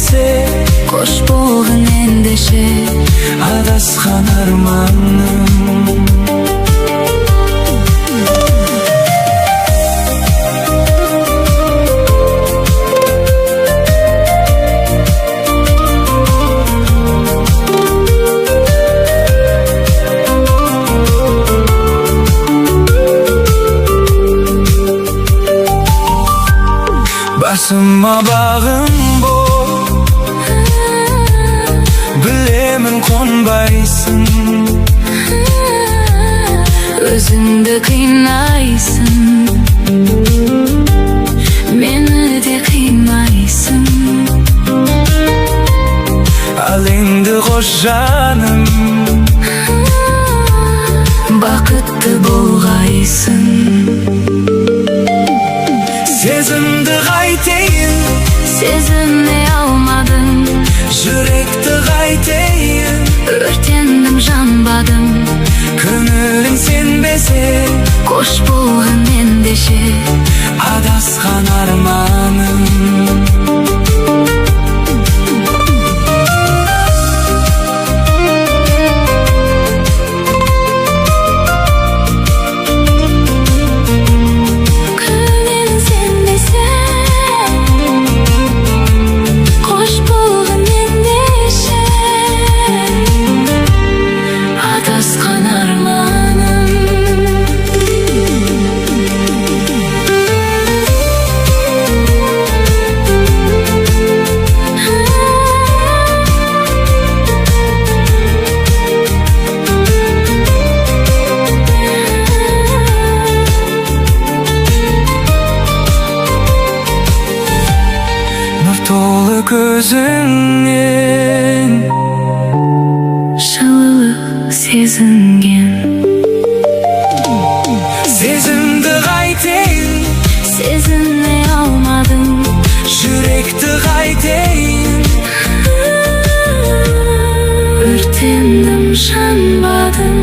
берсе, Кош болгон эндеше, адасқан арманым. Басыма бағым бол, білемін қонбайсың, өзіңді қинайсың, мені де қимайсың. ал енді қош жаным, Бақытты болғайсың. сезімді қайтейін, Сезіне алмадым, жүректі қайтейін. өртендім, жанбадым. Көңілің сенбесе, Кош болгон эндеше, адасқан арманым. Көңілің сенбесе, кош болгон эндеше, адасқан арманым. Нұр толы көзіңнен, Жылылық сезінген, сезімді қайтейін, сезіне алмадым. жүректі қайтейін. Өртендім, жанбадым.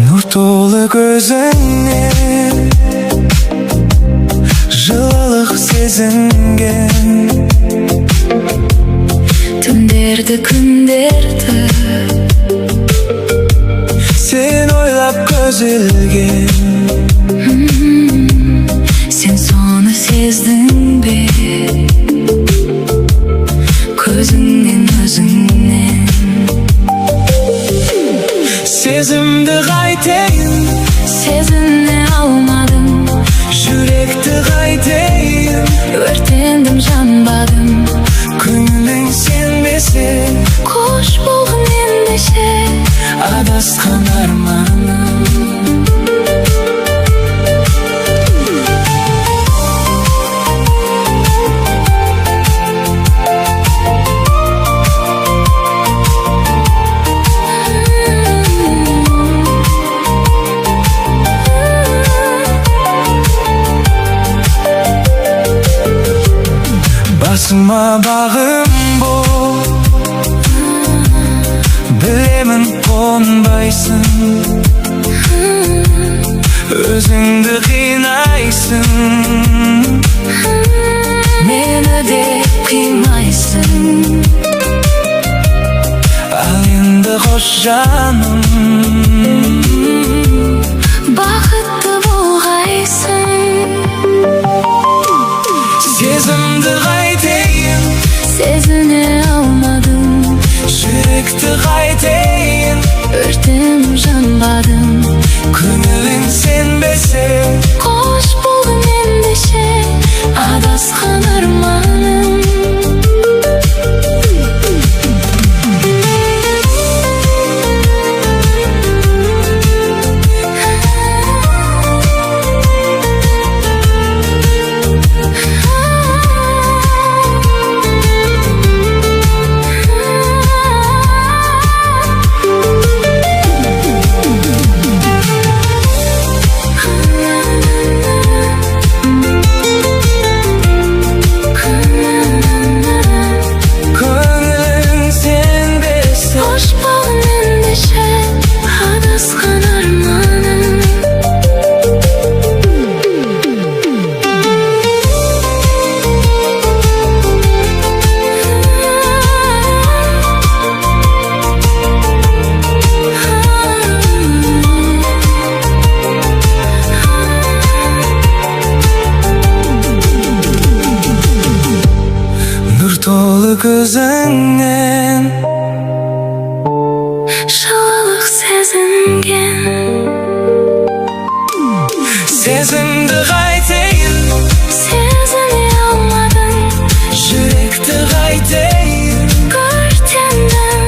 Нұр толы көзіңнен, жылылық сезінген, Түндерді, күндерді, сен ойлап көз ілген. сен соны сездің бе? Көзіңнен, өзіңнен. Сезімді қайтейін, Сезіне алмадым, жүректі қайтейін. өртендім, жанбадым. Көңілің сенбесе, Кош болгон эндеше, адасқан арманым. Басыма бағым бол, білемін қонбайсың, өзіңді қинайсың, мені де қимайсың. ал енді қош жаным, Бақытты болғайсың. сезімді қайтейін, Сезіне алмадым, жүректі қайтейін. өртендім, жанбадым. Көңілің сенбесе, Кош болгон эндеше, адасқан арманым. көзіңнен Жылылық сезінген Сезімді қайтейін Сезіне алмадың Жүректі қайтейін Өртендің